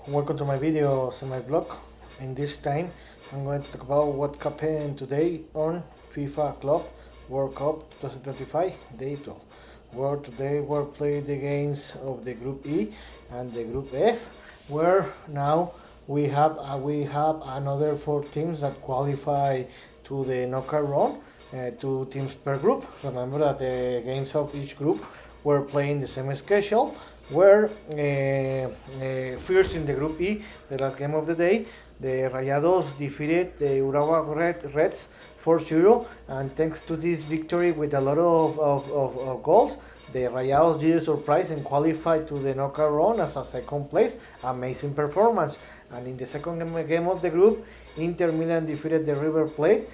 Welcome to my videos and my blog. In this time, I'm going to talk about what happened today on FIFA Club World Cup 2025 Day 12. Where today we're playing the games of the Group E and the Group F, where now we have another four teams that qualify to the knockout round. Two teams per group. Remember that the games of each group were playing the same schedule. Where first in the Group E, the last game of the day, the Rayados defeated the Urawa Reds 4-0, and thanks to this victory with a lot of goals, the Rayados did a surprise and qualified to the knockout round as a second place. Amazing performance. And in the second game of the group, Inter Milan defeated the River Plate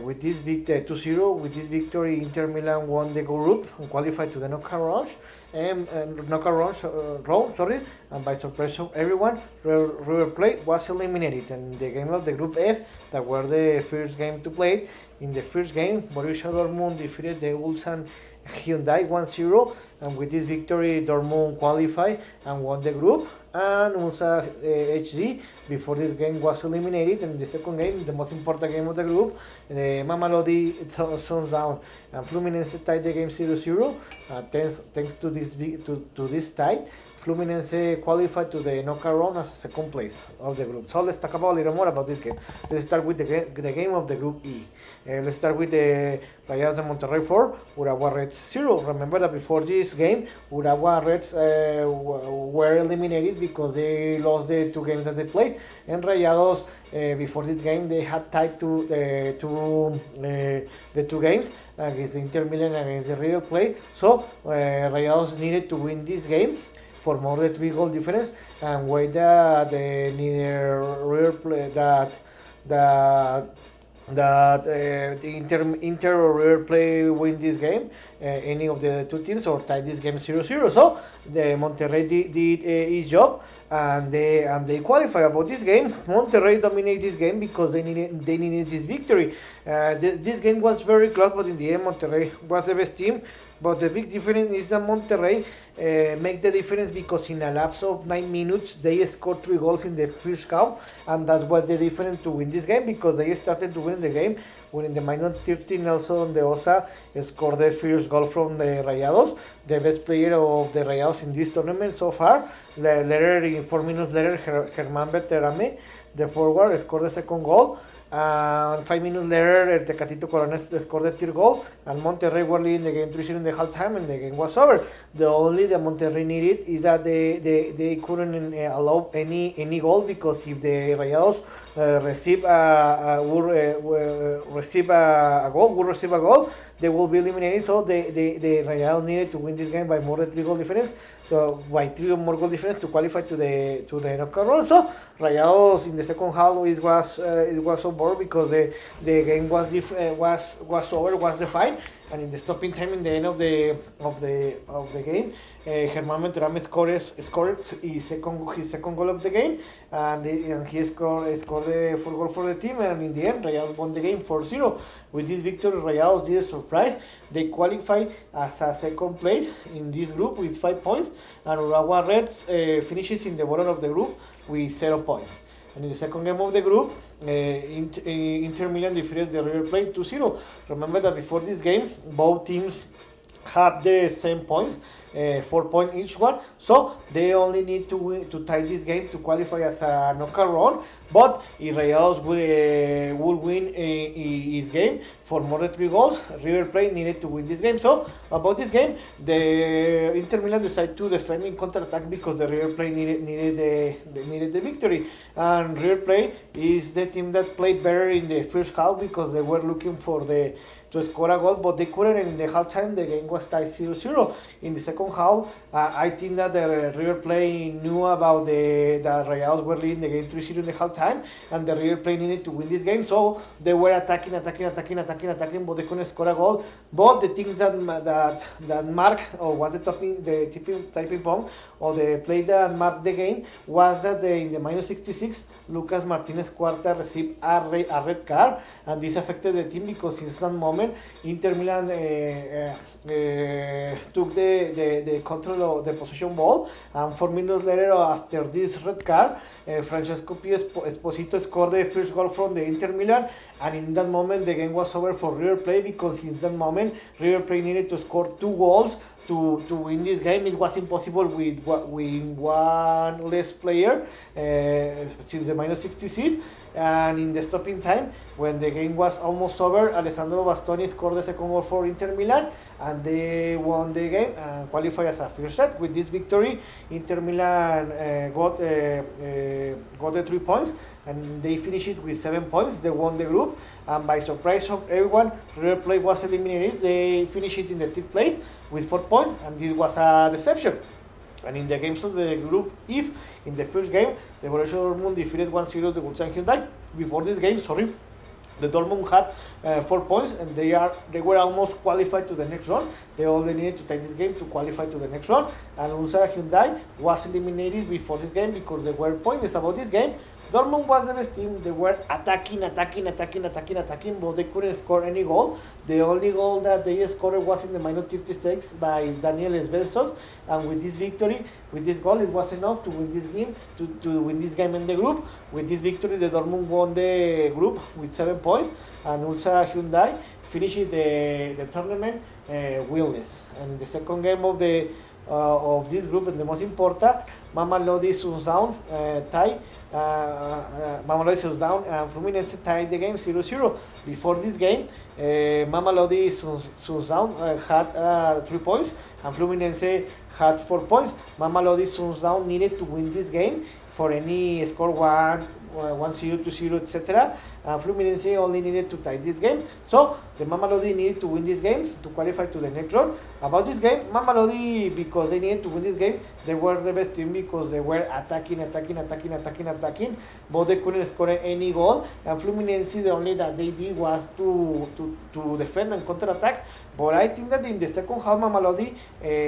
with this 2-0. With this victory, Inter Milan won the group and qualified to the knockout round. And by surprise of everyone, River Plate was eliminated. And the game of the Group F, that were the first game to play. In the first game, Borussia Dortmund defeated the Ulsan Hyundai 1-0, and with this victory, Dortmund qualified and won the group. And Ulsan HD, before this game, was eliminated. And the second game, the most important game of the group, the Mamelodi Suns down and Fluminense tied the game 0-0. Thanks to this tie, Fluminense qualified to the knockout round as a second place of the group. So let's talk about a little more about this game. Let's start with the game of the Group E. Let's start with the Rayados de Monterrey 4, Urawa Reds 0. Remember that before this game, Urawa Reds were eliminated because they lost the two games that they played. And Rayados, before this game, they had tied the two games against Inter Milan and against the River Plate. So Rayados needed to win this game for more than 3 goal difference, and Wydad neither River Plate that the Inter or River Plate win this game, any of the two teams, or tie this game 0-0. So the Monterrey did his job, and they qualify. About this game, Monterrey dominated this game because they needed this victory. This game was very close, but in the end, Monterrey was the best team. But the big difference is that Monterrey make the difference because in a lapse of 9 minutes they scored 3 goals in the first half, and that was the difference to win this game, because they started to win the game when in the minute 13 Nelson de Osa scored the first goal from the Rayados, the best player of the Rayados in this tournament so far. Later, 4 minutes later, Germán Beterame, the forward, scored the second goal. And 5 minutes later, El Tecatito Coronel scored the third goal, and Monterrey were leading the game 3-0 in the halftime, and the game was over. The only the Monterrey needed is that they couldn't allow any goal, because if the Rayados receive a goal, they will be eliminated. So the Rayados needed to win this game by more than 3 goal difference, by 3 or more goal difference, to qualify to the knockout round. So Rayados in the second half it was so bored because the game was over, was defined, and in the stopping time in the end of the game, Germán Beterame scored his second goal of the game, and he scored the full goal for the team, and in the end Rayados won the game 4-0. With this victory, Rayados did a surprise. They qualified as a second place in this group with 5 points, and Urawa Reds finishes in the bottom of the group with 0 points. And in the second game of the group, Inter Milan defeated the River Plate 2-0. Remember that before this game, both teams have the same points, 4 points each one. So they only need to tie this game to qualify as a knockout round. But if Rayados will win his game for more than 3 goals, River Plate needed to win this game. So about this game, the Inter Milan decided to defend in counter-attack because the River Plate needed the victory. And River Plate is the team that played better in the first half because they were looking to score a goal, but they couldn't, and in the halftime the game was tied 0-0. In the second half, I think that the River Plate knew about that Rayados were leading the game 3-0 in the halftime, and the River Plate needed to win this game, so they were attacking, but they couldn't score a goal. But the things that mark, or was the tipping point, or the play that marked the game, was that in the minus 66, Lucas Martinez Cuarta received a red card, and this affected the team because since that moment Inter Milan took the the control of the possession ball. And 4 minutes later, after this red card, Francesco P. Esposito scored the first goal from the Inter Milan. And in that moment, the game was over for River Plate, because in that moment, River Plate needed to score 2 goals to win this game. It was impossible with one less player since the minus 66. And in the stopping time, when the game was almost over, Alessandro Bastoni scored the second goal for Inter Milan, and they won the game and qualified as a first set. With this victory, Inter Milan got the 3 points, and they finished it with 7 points. They won the group, and by surprise of everyone, River Plate was eliminated. They finished it in the 3rd place with 4 points, and this was a deception. And in the games of the group F, in the first game, the Borussia Dortmund defeated 1-0 the Ulsan Hyundai. Before this game, the Dortmund had 4 points, and they were almost qualified to the next round. They only needed to take this game to qualify to the next round. And Ulsan Hyundai was eliminated before this game because they were pointless about this game. Dortmund was the best team. They were attacking, but they couldn't score any goal. The only goal that they scored was in the minute 56 by Daniel Svensson. And with this victory, with this goal, it was enough to win this game, to win this game in the group. With this victory, the Dortmund won the group with 7 points, and Ulsan Hyundai finished the tournament winless. And in the second game of this group, and the most important, Mamelodi Sundown tie. Mamelodi Sundown and Fluminense tied the game 0-0. Before this game, Mamelodi Sundown had 3 points, and Fluminense had 4 points. Mamelodi Sundown needed to win this game for any score 1-0, 2-0, etc. Fluminense only needed to tie this game. So the Mamelodi needed to win this game to qualify to the next round. About this game, Mamelodi, because they needed to win this game, they were the best team because they were attacking, but they couldn't score any goal. And Fluminense, the only that they did was to defend and counter-attack. But I think that in the second half, Mamelodi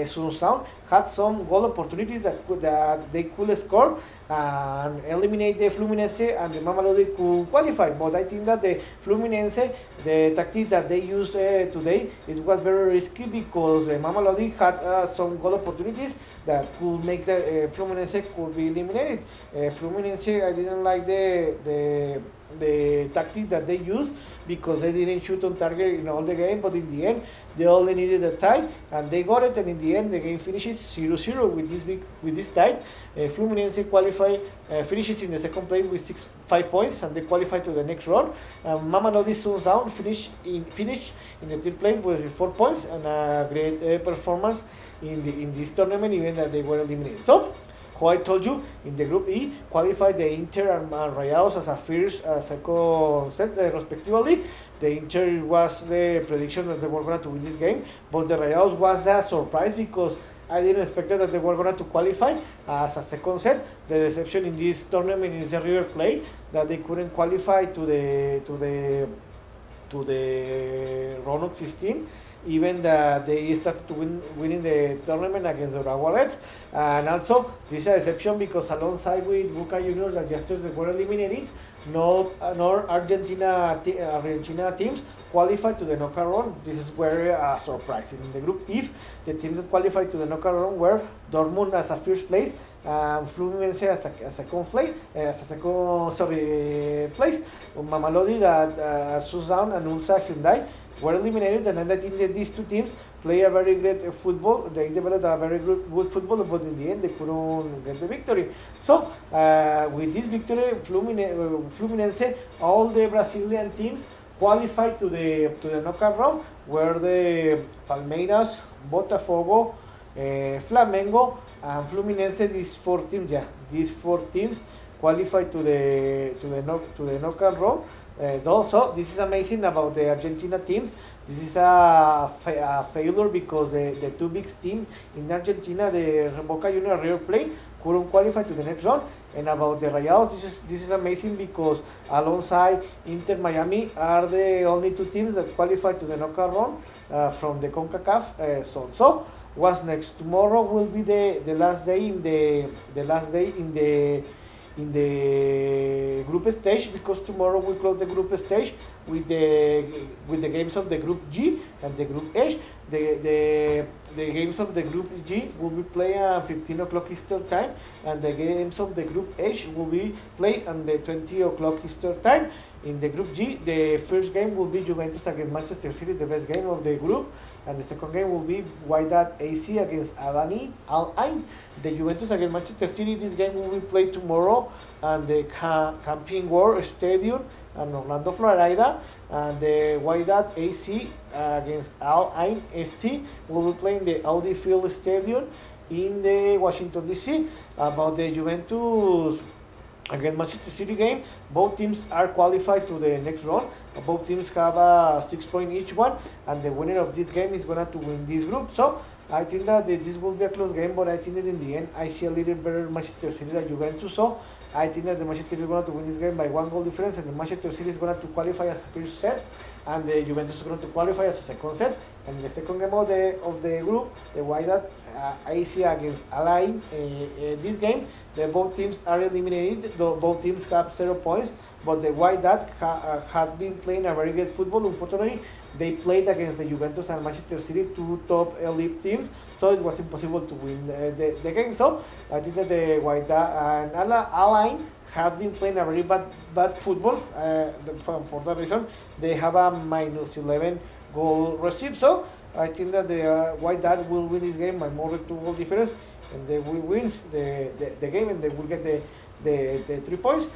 Sundown had some goal opportunities that they could score and eliminate the Fluminense, and the Mamelodi could qualify. But I think that the Fluminense, the tactic that they used today, it was very risky because the Mamelodi had some goal opportunities that could make the Fluminense could be eliminated. Fluminense, I didn't like the tactic that they used because they didn't shoot on target in all the game, but in the end they only needed a tie and they got it, and in the end the game finishes 0-0 with this tie. Fluminense finishes in the second place with 5 points, and they qualify to the next round. Mamelodi Sundown finished in the 3rd place with 4 points, and a great performance in this tournament, even that they were eliminated. So, how I told you, in the Group E, qualified the Inter and Rayados as a first, second set, respectively. The Inter was the prediction that they were going to win this game, but the Rayados was a surprise because I didn't expect that they were going to qualify as a second set. The deception in this tournament is the River Plate, that they couldn't qualify to the round of 16. Even that they started to winning the tournament against the Urawa Reds. And also, this is a deception because alongside with Boca Juniors that yesterday were eliminated, no Argentina teams qualified to the knockout round. This is very surprising. In the Group F, the teams that qualified to the knockout round were Dortmund as a first place, Fluminense as a second place, place. Mamelodi that Sundown and Ulsan Hyundai were eliminated, and I think that these two teams play a very great football. They developed a very good football, but in the end they couldn't get the victory. So with this victory, Fluminense, all the Brazilian teams qualified to the knockout round, were the Palmeiras, Botafogo, Flamengo, and Fluminense. These four teams qualified to the knockout round. Also, this is amazing about the Argentina teams. This is a failure because the two big teams in Argentina, the Boca Juniors and River Plate, couldn't qualify to the next round. And about the Rayados, this is amazing because alongside Inter Miami are the only two teams that qualify to the knockout round from the CONCACAF zone. So what's next? Tomorrow will be the last day in in the group stage, because tomorrow we close the group stage with the games of the group G and the group H. The games of the group G will be played at 15 o'clock Eastern time, and the games of the group H will be played at the 20 o'clock Eastern time. In the group G, the first game will be Juventus against Manchester City, the best game of the group, and the second game will be Wydad AC against Al Ain. The Juventus against Manchester City, this game will be played tomorrow at the Camping World Stadium in Orlando, Florida, and the Wydad AC against Al Ain FC will be playing the Audi Field Stadium in the Washington DC. About the Juventus against Manchester City game, both teams are qualified to the next round. Both teams have a 6 point each one, and the winner of this game is going to win this group. So I think that this will be a close game, but I think that in the end I see a little better Manchester City than Juventus. So I think that the Manchester City is going to win this game by 1 goal difference, and the Manchester City is going to qualify as a first set, and the Juventus is going to qualify as a second set. And in the second game of the group, the Wydad AC against Al Ain, this game, both teams are eliminated. Both teams have 0 points, but the Wydad had been playing a very good football. Unfortunately, they played against the Juventus and Manchester City, two top elite teams, so it was impossible to win the game. So I think that the Wydad and Al Ain have been playing a very bad football. For that reason, they have a minus 11 goal received. So I think that the Wydad will win this game by more than 2 goal difference, and they will win the game, and they will get the 3 points.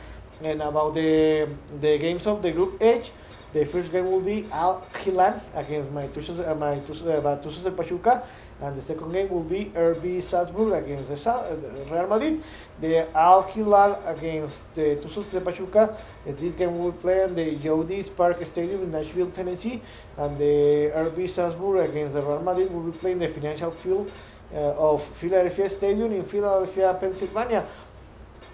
And about the games of the group H, the first game will be Al Hilal against Tuzos de Pachuca, and the second game will be RB Salzburg against the Real Madrid. The Al Hilal against the Tuzos de Pachuca. This game will play in the Yodis Park Stadium in Nashville, Tennessee, and the RB Salzburg against the Real Madrid will be playing the financial field of Philadelphia Stadium in Philadelphia, Pennsylvania.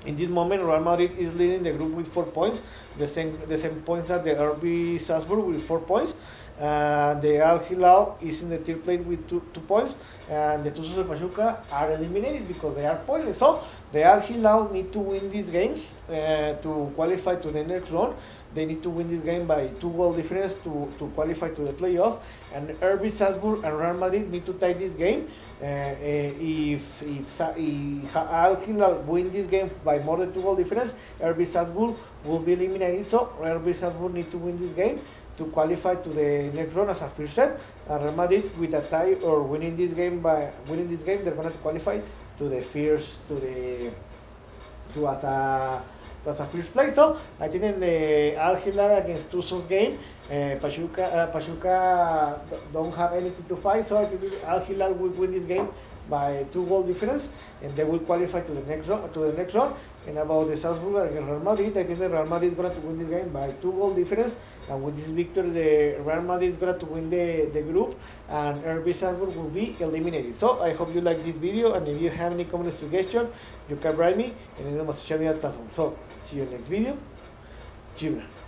In this moment, Real Madrid is leading the group with 4 points, the same points that the RB Salzburg with 4 points. The Al Hilal is in the third place with 2 points, and the Tuzos de Pachuca are eliminated because they are pointless. So the Al Hilal need to win this game to qualify to the next round. They need to win this game by 2 goal difference to qualify to the playoff. And RB Salzburg and Real Madrid need to tie this game. If Al Hilal win this game by more than 2 goal difference, RB Salzburg will be eliminated. So RB Salzburg need to win this game to qualify to the next round as a first set. And Real Madrid with a tie or winning this game, they're going to qualify to the first as a first place. So I think in the Al Hilal against Tuzos game, Pachuca don't have anything to fight. So I think Al Hilal will win this game by 2 goal difference, and they will qualify to the next round. And about the Salzburg against Real Madrid, I think the Real Madrid is going to win this game by 2 goal difference, and with this victory, the Real Madrid is going to win the group, and RB Salzburg will be eliminated. So I hope you like this video, and if you have any comment or suggestion, you can write me in any of my social media platforms. So see you next video. Jibra.